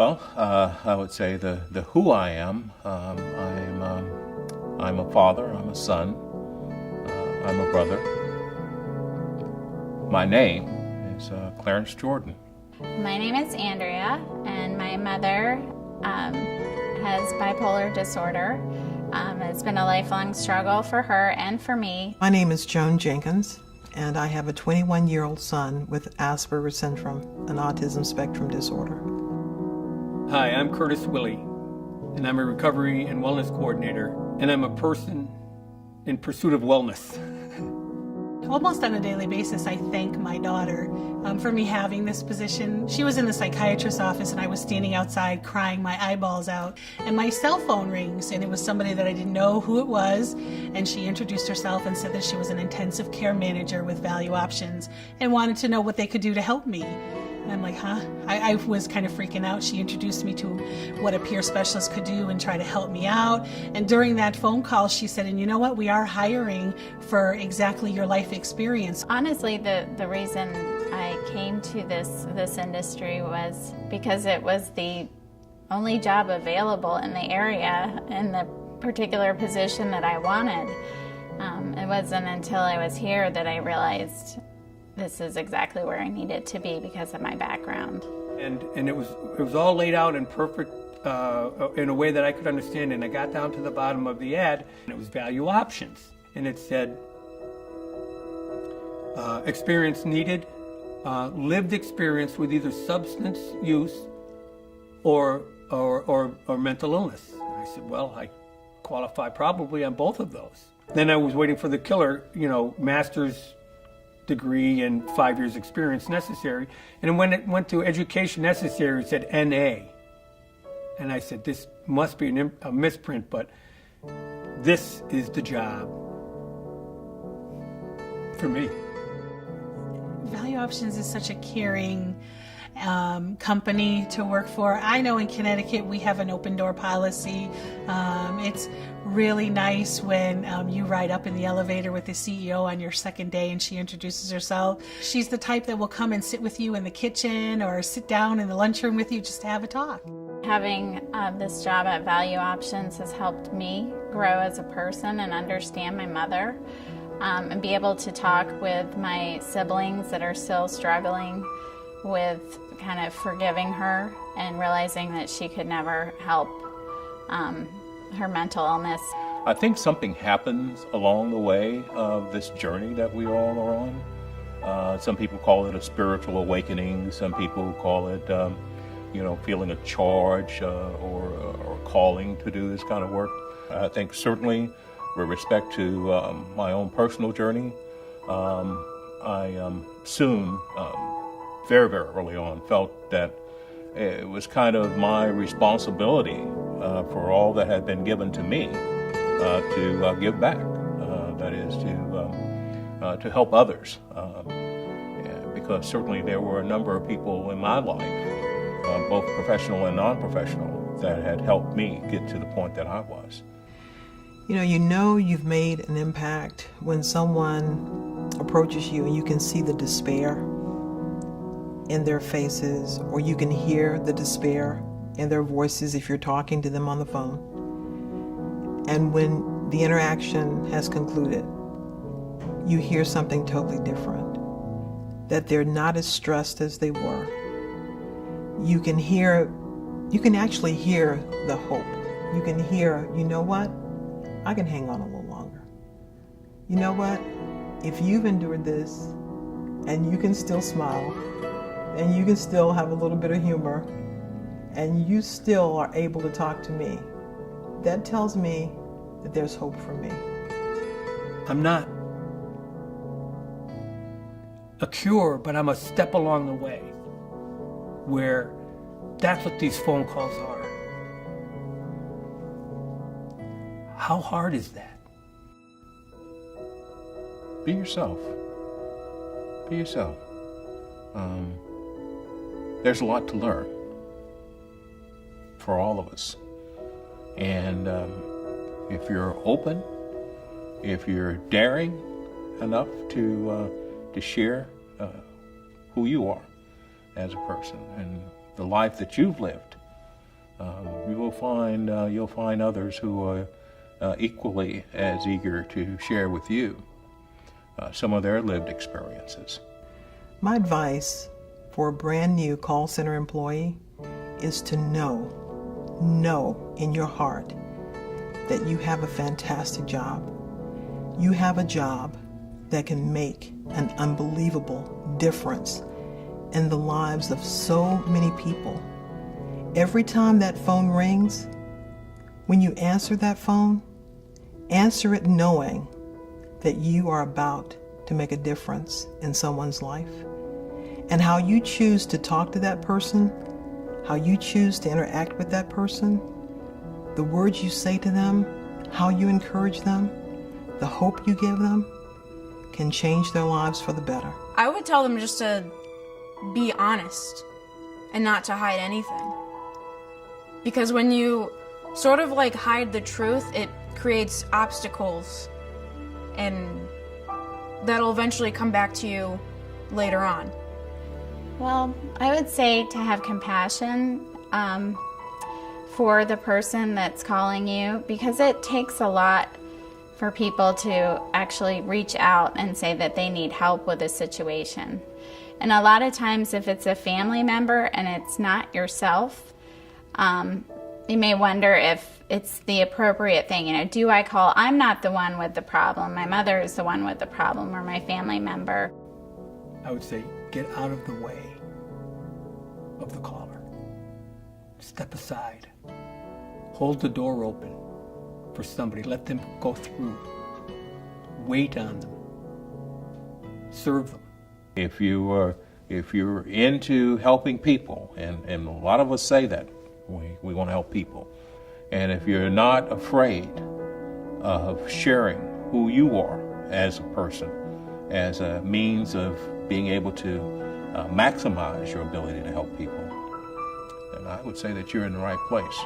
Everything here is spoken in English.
Well, I would say the who I am. I'm a father. I'm a son. I'm a brother. My name is Clarence Jordan. My name is Andrea, and my mother has bipolar disorder. It's been a lifelong struggle for her and for me. My name is Joan Jenkins, and I have a 21-year-old son with Asperger's syndrome, an autism spectrum disorder. Hi, I'm Curtis Willey, and I'm a recovery and wellness coordinator, and I'm a person in pursuit of wellness. Almost on a daily basis, I thank my daughter for me having this position. She was in the psychiatrist's office and I was standing outside crying my eyeballs out. And my cell phone rings and it was somebody that I didn't know who it was. And she introduced herself and said that she was an intensive care manager with ValueOptions and wanted to know what they could do to help me. And I'm like, huh? I was kind of freaking out. She introduced me to what a peer specialist could do and try to help me out. And during that phone call, she said, and you know what? We are hiring for exactly your life experience. Honestly, the reason I came to this industry was because it was the only job available in the area in the particular position that I wanted. It wasn't until I was here that I realized this is exactly where I needed to be because of my background. And it was all laid out in perfect, in a way that I could understand. And I got down to the bottom of the ad, and it was value options. And it said, experience needed, lived experience with either substance use or mental illness. And I said, well, I qualify probably on both of those. Then I was waiting for the killer, master's degree and 5 years experience necessary. And when it went to education necessary, it said NA. And I said, this must be a misprint, but this is the job for me. ValueOptions is such a caring company to work for. I know in Connecticut we have an open door policy. It's really nice when you ride up in the elevator with the CEO on your second day and she introduces herself. She's the type that will come and sit with you in the kitchen or sit down in the lunchroom with you just to have a talk. Having this job at ValueOptions has helped me grow as a person and understand my mother, and be able to talk with my siblings that are still struggling with kind of forgiving her and realizing that she could never help her mental illness. I think something happens along the way of this journey that we all are on. Some people call it a spiritual awakening. Some people call it, feeling a charge or calling to do this kind of work. I think certainly with respect to my own personal journey, I soon, very, very early on, felt that it was kind of my responsibility for all that had been given to me to give back. That is to help others, because certainly there were a number of people in my life, both professional and non-professional, that had helped me get to the point that I was. You know you've made an impact when someone approaches you and you can see the despair in their faces, or you can hear the despair in their voices if you're talking to them on the phone. And when the interaction has concluded, you hear something totally different, that they're not as stressed as they were. You can actually hear the hope. You can hear, you know what? I can hang on a little longer. You know what? If you've endured this and you can still smile and you can still have a little bit of humor and you still are able to talk to me, that tells me that there's hope for me. I'm not a cure, but I'm a step along the way where that's what these phone calls are. How hard is that? Be yourself. Be yourself. There's a lot to learn for all of us. And if you're open, if you're daring enough to share who you are as a person and the life that you've lived, you'll find others who are equally as eager to share with you some of their lived experiences. My advice for a brand new call center employee is to know in your heart that you have a fantastic job. You have a job that can make an unbelievable difference in the lives of so many people. Every time that phone rings, when you answer that phone, answer it knowing that you are about to make a difference in someone's life. And how you choose to talk to that person, how you choose to interact with that person, the words you say to them, how you encourage them, the hope you give them, can change their lives for the better. I would tell them just to be honest and not to hide anything. Because when you sort of like hide the truth, it creates obstacles, and that'll eventually come back to you later on. Well, I would say to have compassion for the person that's calling you, because it takes a lot for people to actually reach out and say that they need help with a situation. And a lot of times if it's a family member and it's not yourself, you may wonder if it's the appropriate thing. You know, do I call? I'm not the one with the problem. My mother is the one with the problem, or my family member. I would say get out of the way of the caller. Step aside. Hold the door open for somebody. Let them go through. Wait on them. Serve them. If you're into helping people, and a lot of us say that, we want to help people. And if you're not afraid of sharing who you are as a person, as a means of being able to maximize your ability to help people, then I would say that you're in the right place.